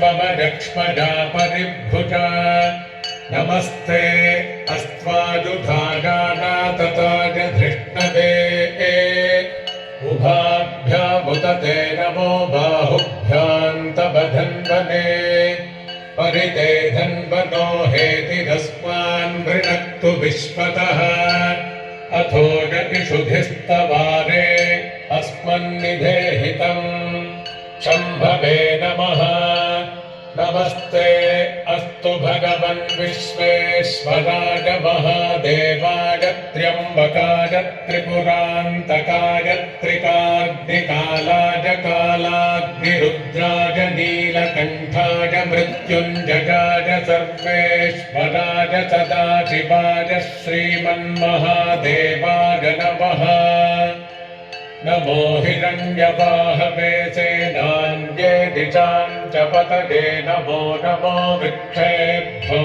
त्वमलक्ष्मजा परिभुजा नमस्ते अस्त्वाजुधागानातताय धृष्णवे उभाभ्यामुत ते नमो बाहुभ्यां तव धन्वने परिते धन्वनो हेतिरस्मान् वृणक्तु विश्वतः अथो यतिषुधिस्तवारे अस्मन्निधेहितम् शम्भवे नमः नमस्ते अस्तु भगवन् विश्वेश्वराय महादेवाय त्र्यम्बकाय त्रिपुरान्तकाय त्रिकाग्निकालाय कालाग्निरुद्राय नीलकण्ठाय मृत्युञ्जयाय सर्वेश्वराय सदाशिवाय श्रीमन्महादेवाय नमः नमो हिरण्यवाहवे सेनान्ये दिशां च पतये नमो नमो वृक्षेभ्यो